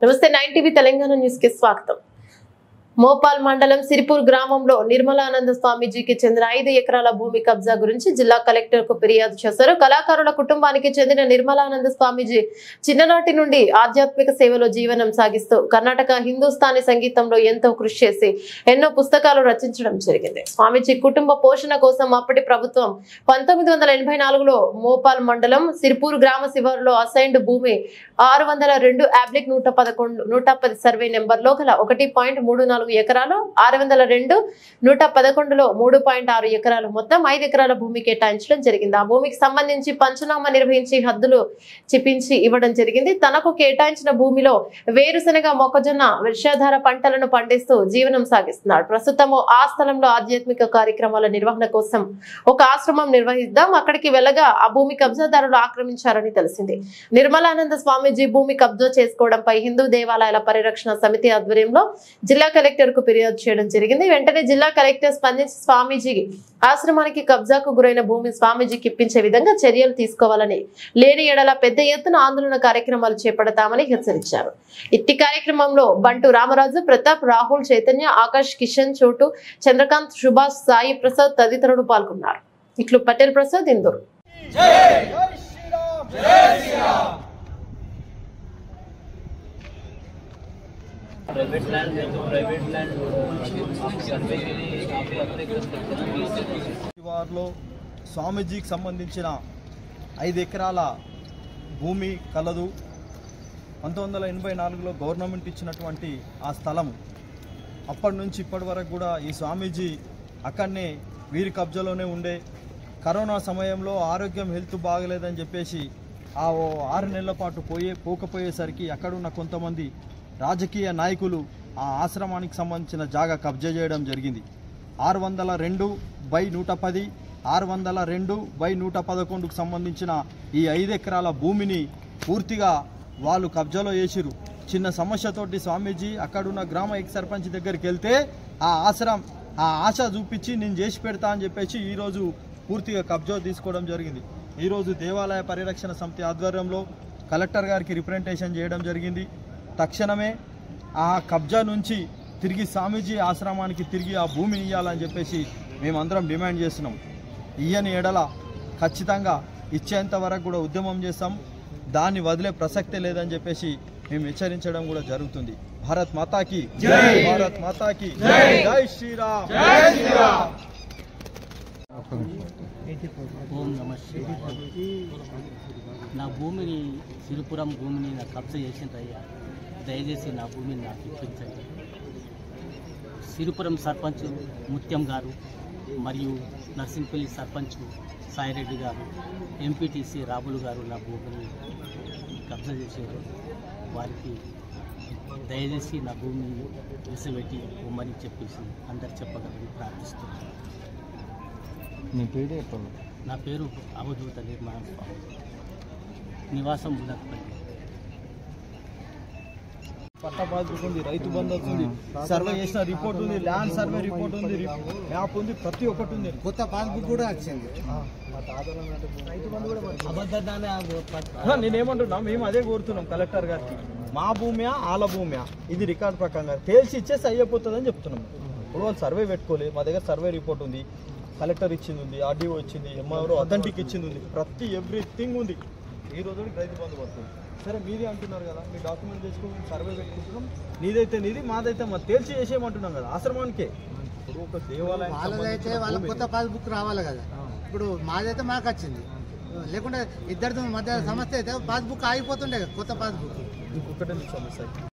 నమస్తే 9 TV Telangana news కి స్వాగతం। మోపాల్ మండలం సిరిపూర్ గ్రామంలో నిర్మలానంద స్వామీజీకి చెందిన 5 ఎకరాల భూమి కబ్జా గురించి జిల్లా కలెక్టర్ కు ఫిర్యాదు చేశారు। కళాకారుల కుటుంబానికి చెందిన నిర్మలానంద స్వామీజీ చిన్ననాటి నుండి ఆధ్యాత్మిక సేవలో జీవనం సాగిస్తూ కర్ణాటక హిందుస్థానీ సంగీతంలో ఎంతో కృషి చేసి ఎన్నో పుస్తకాలు రచించడం జరిగింది। స్వామీజీ కుటుంబ పోషణ కోసం అప్పటి ప్రభుత్వం 1984లో మోపాల్ మండలం సిరిపూర్ గ్రామ శివారులో అసైన్డ్ భూమి 602 అబ్లిక్ 110 సర్వే నెంబర్ లో గల 1.34 ఎకరాలు 602 111లో 3.6 ఎకరాలు మొత్తం 5 ఎకరాల భూమి కేటాయించడం జరిగింది। ఆ భూమికి సంబంధించి పంచనామా నిర్వహించి హద్దులు చిపించి ఇవ్వడం జరిగింది। తనకు కేటాయించిన భూమిలో వేరుశనగ మొక్కజొన్న వర్షాధార పంటలను పండిస్తూ జీవనం సాగిస్తున్నాడు। ప్రస్తుతం ఆ స్థలంలో ఆధ్యాత్మిక కార్యక్రమాల నిర్వహణ కోసం ఒక ఆశ్రమం నిర్వహిద్దాం, అక్కడికి వెళ్ళగా ఆ భూమి కబ్జాదారులు ఆక్రమించారని తెలిసింది। నిర్మలానంద స్వామీజీ భూమి కబ్జా చేసుకోవడంపై హిందూ దేవాలయాల పరిరక్షణ సమితి ఆధ్వర్యంలో జిల్లా కలెక్టర్ కు ఫిర్యాదు చేయడం జరిగింది। వెంటనే జిల్లా కలెక్టర్ స్పందించి స్వామీజీ ఆశ్రమానికి కబ్జాకు గురైన భూమి స్వామీజీకి ఇప్పించే విధంగా చర్యలు తీసుకోవాలని, లేని ఎడల పెద్ద ఎత్తున ఆందోళన కార్యక్రమాలు చేపడతామని హెచ్చరించారు। ఇట్టి కార్యక్రమంలో బంటు రామరాజు, ప్రతాప్, రాహుల్, చైతన్య, ఆకాష్, కిషన్, చోటు, చంద్రకాంత్, సుభాష్, సాయి ప్రసాద్ తదితరులు పాల్గొన్నారు। ఇట్లు పటేల్ ప్రసాద్, ఇందూరు। प्राइवेट लैंड है तो प्राइवेट लैंड सर्वे के लिए काफ़ी अपने వారిలో స్వామీజీకి సంబంధించిన 5 ఎకరాల భూమి కలదు। 1984లో గవర్నమెంట్ ఇచ్చినటువంటి ఆ స్థలం అప్పటి నుంచి ఇప్పటి వరకు కూడా ఈ స్వామీజీ అక్కడనే వీరి కబ్జాలోనే ఉండే। కరోనా సమయంలో ఆరోగ్యం హెల్త్ బాగలేదని చెప్పేసి ఆ 6 నెలల పాటు పోకపోయేసరికి అక్కడున్న కొంతమంది రాజకీయ నాయకులు ఆ ఆశ్రమానికి సంబంధించిన జాగా కబ్జా చేయడం జరిగింది। 602/110 602/111కు సంబంధించిన ఈ 5 ఎకరాల భూమిని పూర్తిగా వాళ్ళు కబ్జాలో చేసిరు। చిన్న సమస్యతోటి స్వామీజీ అక్కడున్న గ్రామ ఎక్స్ సర్పంచ్ దగ్గరికి వెళ్తే ఆ ఆశ చూపించి నేను చేసి పెడతా అని చెప్పేసి ఈరోజు పూర్తిగా కబ్జా తీసుకోవడం జరిగింది। ఈరోజు దేవాలయ పరిరక్షణ సమితి ఆధ్వర్యంలో కలెక్టర్ గారికి రిప్రజెంటేషన్ చేయడం జరిగింది। తక్షణమే ఆ కబ్జా నుంచి తిరిగి స్వామీజీ ఆశ్రమానికి తిరిగి ఆ భూమిని ఇవ్వాలని చెప్పేసి మేమందరం డిమాండ్ చేస్తున్నాం। ఇయ్యని ఎడల ఖచ్చితంగా ఇచ్చేంత వరకు కూడా ఉద్యమం చేస్తాం, దాన్ని వదిలే ప్రసక్తే లేదని చెప్పేసి మేము హెచ్చరించడం కూడా జరుగుతుంది। భారత్ మాతాకి జై, భారత్ మాతాకి జై, జై శ్రీరామ్, జై శ్రీరామ్। ఓం నమః శివాయ। నా భూమిని సిరిపురం భూమిని నాకు కబ్జా చేసిండ్రయ్యా, దయచేసి నా భూమిని నాకు ఇప్పించండి। సిరిపురం సర్పంచ్ ముత్యం గారు మరియు నర్సింపల్లి సర్పంచ్ సాయిరెడ్డి గారు, ఎంపీటీసీ రాబులు గారు నా భూమిని కబ్జా చేశారు। వారికి దయచేసి నా భూమిని విసబెట్టి ఇవ్వమని చెప్పేసి అందరు చెప్పగలని ప్రార్థిస్తున్నాను। నా పేరు అవధూత నిర్మాణ స్వామి, నివాసం ఉన్నప్పటికీ పట్టా పాస్బుక్ ఉంది, రైతు బంధు ఉంది, సర్వే చేసిన రిపోర్ట్ ఉంది, ల్యాండ్ సర్వే రిపోర్ట్ ఉంది, మ్యాప్ ఉంది, ప్రతి ఒక్కటి ఉంది। కొత్త పాస్బుక్ కూడా వచ్చింది। నేనేమంటున్నా, మేము అదే కోరుతున్నాం కలెక్టర్ గారికి, మా భూమి ఆల భూమి ఇది రికార్డ్ ప్రకారంగా తేల్చి ఇచ్చేసి అయిపోతుందని చెప్తున్నాం। ఇప్పుడు వాళ్ళు సర్వే పెట్టుకోలేదు, మా దగ్గర సర్వే రిపోర్ట్ ఉంది, కలెక్టర్ ఇచ్చింది ఉంది, ఆర్డీఓ ఇచ్చింది, ఎంఆర్ఓ అథెంటిక్ ఇచ్చింది ఉంది, ప్రతి ఎవ్రీథింగ్ ఉంది। ఈ రోజు రైతు బంధు పడుతుంది। సరే మీదే అంటున్నారు కదా, మీ డాక్యుమెంట్ తెచ్చుకుని సర్వే పెట్టుకుంటున్నాం, నీదైతే నీది, మాదైతే మా తేల్చి చేసేయమంటున్నాం కదా ఆశ్రమానికే। ఇప్పుడు ఒక దేవాలయం వాళ్ళదైతే వాళ్ళ కొత్త పాస్బుక్ రావాలి కదా, ఇప్పుడు మాదైతే మాకు వచ్చింది, లేకుంటే ఇద్దరితో మధ్య సమస్య అయితే పాస్బుక్ ఆగిపోతుండే కదా, కొత్త పాస్బుక్ ఇంకొకటే నిమిషం సార్।